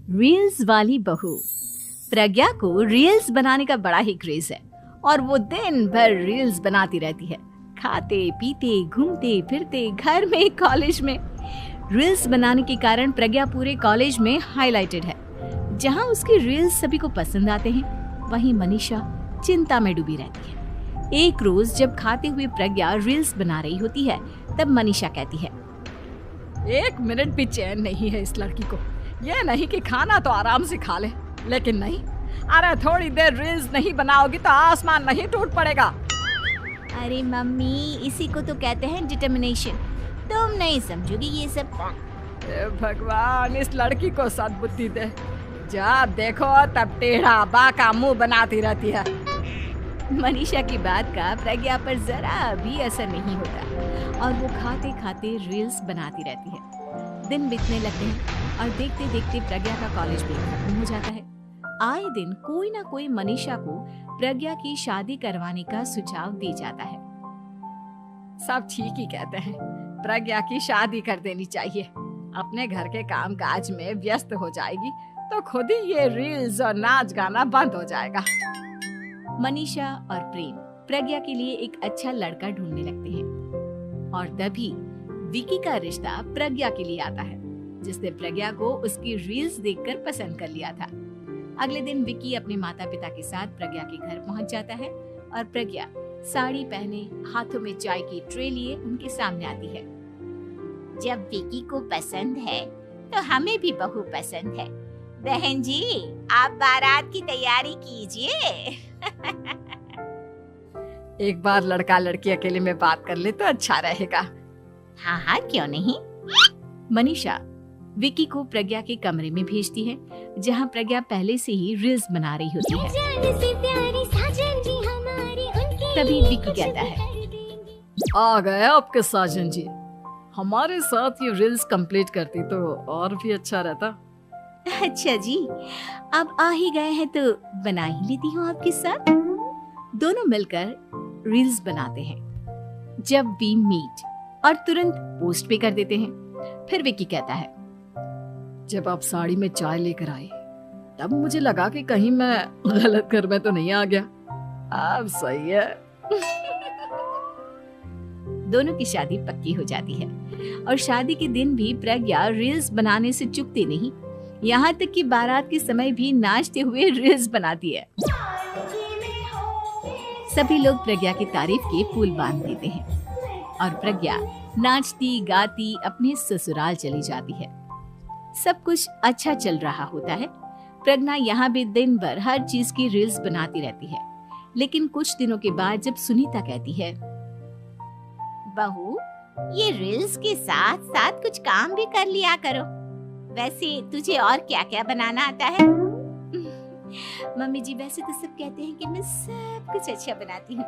Reels वाली बहू। प्रज्ञा को रील्स बनाने का बड़ा ही क्रेज है और वो दिन भर रील्स बनाती रहती है। खाते पीते घूमते फिरते घर में कॉलेज में रील्स बनाने के कारण प्रज्ञा पूरे कॉलेज में हाईलाइटेड है। जहां उसकी रील्स सभी को पसंद आते हैं, वहीं मनीषा चिंता में डूबी रहती है। एक रोज जब खाते हुए प्रज्ञा रील्स बना रही होती है, तब मनीषा कहती है, 1 मिनट भी चैन नहीं है इस लड़की को। ये नहीं कि खाना तो आराम से खा ले, लेकिन नहीं, अरे थोड़ी देर रील्स नहीं बनाओगी तो आसमान नहीं टूट पड़ेगा। अरे मम्मी, इसी को तो कहते हैं डिटर्मिनेशन। तुम नहीं समझोगी ये सब। भगवान, इस लड़की को सद्बुद्धि दे। जब देखो तब टेढ़ा बाका मुंह बनाती रहती है। मनीषा की बात का प्रज्ञा पर जरा भी असर नहीं होता और वो खाते खाते रील्स बनाती रहती है। दिन बीतने लगते हैं और देखते देखते प्रज्ञा का कॉलेज भी खत्म हो जाता है। आए दिन कोई ना कोई मनीषा को प्रज्ञा की शादी करवाने का सुझाव दे जाता है। सब ठीक ही कहते हैं, प्रज्ञा की शादी कर देनी चाहिए। अपने घर के काम काज में व्यस्त हो जाएगी तो खुद ही ये रील्स और नाच गाना बंद हो जाएगा। मनीषा और प्रेम प्रज्ञा के लिए एक अच्छा लड़का ढूंढने लगते हैं और तभी विकी का रिश्ता प्रज्ञा के लिए आता है, जिसने प्रज्ञा को उसकी रील्स देखकर पसंद कर लिया था। अगले दिन विकी अपने माता पिता के साथ प्रज्ञा के घर पहुंच जाता है और प्रज्ञा साड़ी पहने हाथों में चाय की ट्रे लिए उनके सामने आती है। जब विकी को पसंद है तो हमें भी बहू पसंद है। बहन जी, आप बारात की तैयारी कीजिए। एक बार लड़का लड़की अकेले में बात कर ले तो अच्छा रहेगा। हाँ हाँ, क्यों नहीं। मनीषा विकी को प्रज्ञा के कमरे में भेजती है, जहां प्रज्ञा पहले से ही रील्स बना रही होती है। तभी विकी कहता है, आ गए आपके साजन जी। हमारे साथ ये रील्स कंप्लीट करती तो और भी अच्छा रहता। अच्छा जी, अब आ ही गए हैं तो बना ही लेती हूँ आपके साथ। दोनों मिलकर रील्स बनाते हैं। जब वी मीट और तुरंत पोस्ट भी कर देते हैं। फिर विकी कहता है, जब आप साड़ी में चाय लेकर आई तब मुझे लगा कि कहीं मैं गलत घर में तो नहीं आ गया। अब सही है। दोनों की शादी पक्की हो जाती है और शादी के दिन भी प्रज्ञा रील्स बनाने से चूकती नहीं। यहाँ तक कि बारात के समय भी नाचते हुए रील्स बनाती है। सभी लोग प्रज्ञा की तारीफ के पुल बांध देते हैं और प्रज्ञा नाचती गाती अपने ससुराल चली जाती है। सब कुछ अच्छा चल रहा होता है। प्रज्ञा यहाँ भी दिन भर हर चीज की रील्स बनाती रहती है। लेकिन कुछ दिनों के बाद जब सुनीता कहती है, बहू, ये रील्स के साथ साथ कुछ काम भी कर लिया करो। वैसे तुझे और क्या क्या बनाना आता है? मम्मी जी, वैसे तो सब कहते हैं कि मैं सब कुछ अच्छा बनाती हूँ,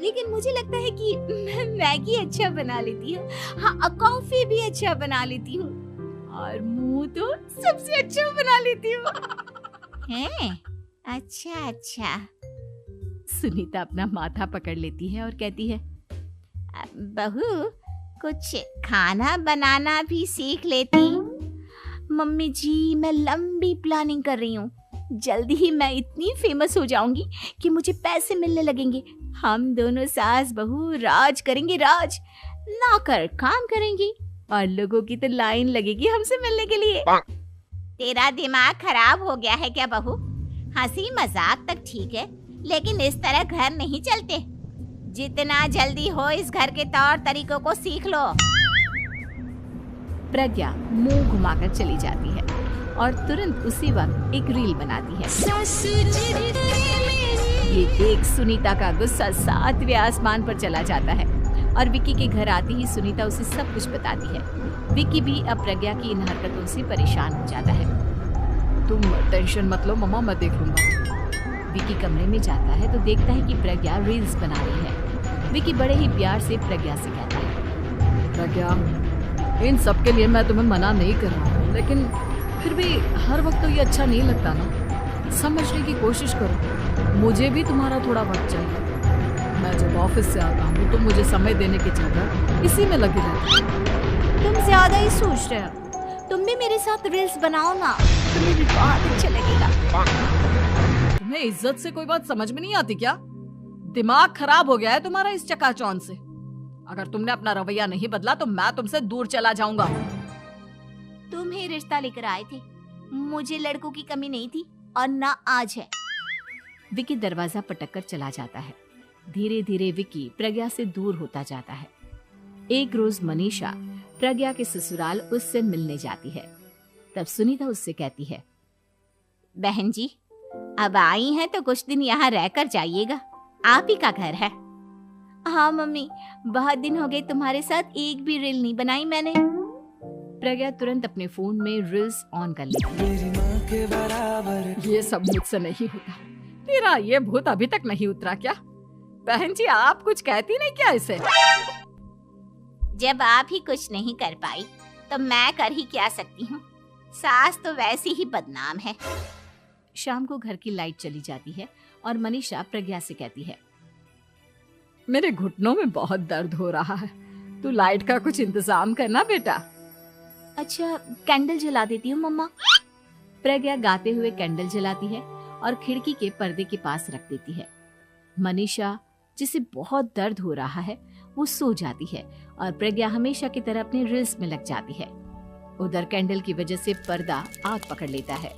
लेकिन मुझे लगता है कि मैं मैगी अच्छा बना लेती हूँ। हाँ, कॉफी भी अच्छा बना लेती हूँ और मुंह तो सबसे अच्छा बना लेती हूँ। हैं? अच्छा अच्छा। सुनीता अपना माथा पकड़ लेती है और कहती है, बहू, कुछ खाना बनाना भी सीख लेती। मम्मी जी, मैं लंबी प्लानिंग कर रही हूँ। जल्दी ही मैं इतनी फेमस हो जाऊंगी कि मुझे पैसे मिलने लगेंगे। हम दोनों सास बहू राज करेंगे, राज नौकर काम करेंगे और लोगों की तो लाइन लगेगी हमसे मिलने के लिए। तेरा दिमाग खराब हो गया है क्या बहू? हंसी मजाक तक ठीक है, लेकिन इस तरह घर नहीं चलते। जितना जल्दी हो इस घर के तौर तरीकों को सीख लो। प्रज्ञा मुंह घुमाकर चली जाती है और तुरंत उसी वक्त एक रील बनाती है। ये देख सुनीता का गुस्सा 7वें आसमान पर चला जाता है और विकी के घर आते ही सुनीता उसे सब कुछ बताती है। विकी भी अब प्रज्ञा की इन हरकतों से परेशान हो जाता है। तुम टेंशन मत लो मम्मा, मैं देख लूंगा। विकी कमरे में जाता है तो देखता है कि प्रज्ञा रील्स बना रही है। विकी बड़े ही प्यार से प्रज्ञा से कहता है, प्रज्ञा, इन सब के लिए मैं तुम्हें मना नहीं कर रहा हूँ, लेकिन फिर भी हर वक्त तो ये अच्छा नहीं लगता ना। समझने की कोशिश करो, मुझे भी तुम्हारा थोड़ा वक्त चाहिए। मैं जब ऑफिस से आता हूँ तो मुझे समय देने की जगह इसी में लगी रहती है। तुम ज्यादा ही सोच रहे हो। तुम भी मेरे साथ रील्स बनाओ ना, तुम्हें भी बहुत अच्छा लगेगा। तुम्हें इज्जत से कोई बात समझ में नहीं आती क्या? दिमाग खराब हो गया है तुम्हारा इस चकाचौंध से। अगर तुमने अपना रवैया नहीं बदला तो मैं तुमसे दूर चला जाऊंगा। तुम ही रिश्ता लेकर आए थे, मुझे लड़कों की कमी नहीं थी और ना आज है। विकी दरवाजा पटककर चला जाता है। धीरे धीरे विकी प्रज्ञा से दूर होता जाता है। एक रोज मनीषा प्रज्ञा के ससुराल उससे मिलने जाती है। तब सुनीता उससे कहती है, बहन जी, अब आई हैं तो कुछ दिन यहाँ रहकर जाइएगा, आप ही का घर है। हाँ मम्मी, बहुत दिन हो गए तुम्हारे साथ एक भी रील नहीं बनाई मैंने। प्रज्ञा तुरंत अपने फोन में रील्स ऑन कर लेती है। ये सब मुझसे नहीं होता। तेरा ये भूत अभी तक नहीं उतरा क्या? बहन जी, आप कुछ कहती नहीं क्या इसे? जब आप ही कुछ नहीं कर पाई तो मैं कर ही क्या सकती हूँ। सास तो वैसी ही बदनाम है। शाम को घर की लाइट चली जाती है और मनीषा प्रज्ञा से कहती है, मेरे घुटनों में बहुत दर्द हो रहा है, तू लाइट का कुछ इंतजाम करना बेटा। अच्छा, कैंडल जला देती हूँ मम्मा। प्रज्ञा गाते हुए कैंडल जलाती है और खिड़की के पर्दे के पास रख देती है। मनीषा, जिसे बहुत दर्द हो रहा है, वो सो जाती है और प्रज्ञा हमेशा की तरह अपने रील्स में लग जाती है। उधर कैंडल की वजह से पर्दा आग पकड़ लेता है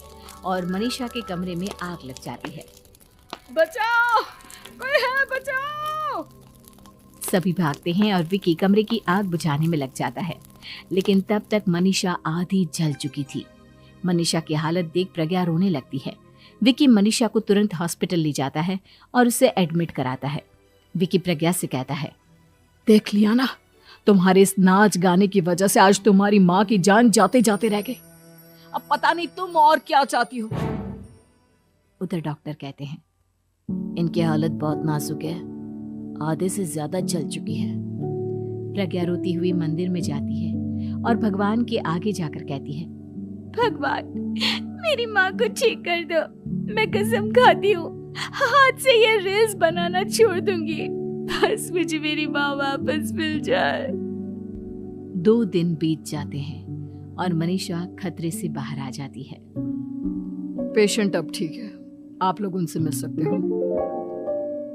और मनीषा के कमरे में आग लग जाती है। बचाओ, कोई है, बचाओ। सभी भागते हैं और विकी कमरे की आग बुझाने में लग जाता है, लेकिन तब तक मनीषा आधी जल चुकी थी। मनीषा की हालत देख प्रज्ञा रोने लगती है। विकी मनीषा को तुरंत हॉस्पिटल ले जाता है और उसे एडमिट कराता है। विकी प्रज्ञा से कहता है, देख लिया ना, तुम्हारे इस नाच गाने की वजह से आज तुम्हारी माँ की जान जाते जाते रह गई। अब पता नहीं तुम और क्या चाहती हो। उधर डॉक्टर कहते हैं, इनकी हालत बहुत नाजुक है, आधे से ज्यादा जल चुकी है। प्रज्ञा रोती हुई मंदिर में जाती है और भगवान के आगे जाकर कहती है, भगवान, मेरी माँ को ठीक कर दो। मैं कसम खाती हूँ हाथ से ये रील्स बनाना छोड़ दूंगी। बस मुझे मेरी माँ वापस मिल जाए। 2 दिन बीत जाते हैं और मनीषा खतरे से बाहर आ जाती है। पेशेंट अब ठीक है, आप लोग उनसे मिल सकते हो।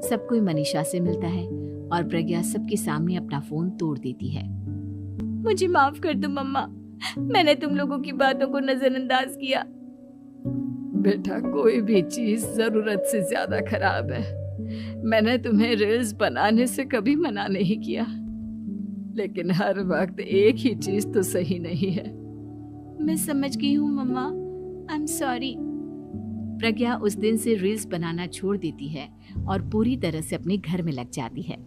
सब कोई मनीषा से मिलता है और प्रज्ञा सबके सामने अपना फोन तोड़ देती है। मुझे माफ कर दो मम्मा, मैंने तुम लोगों की बातों को नजरअंदाज किया। बेटा, कोई भी चीज जरूरत से ज्यादा खराब है। मैंने तुम्हें रील्स बनाने से कभी मना नहीं किया, लेकिन हर वक्त एक ही चीज तो सही नहीं है। मैं समझ गई हूँ मम्मा, आई एम सॉरी। प्रज्ञा उस दिन से रील्स बनाना छोड़ देती है और पूरी तरह से अपने घर में लग जाती है।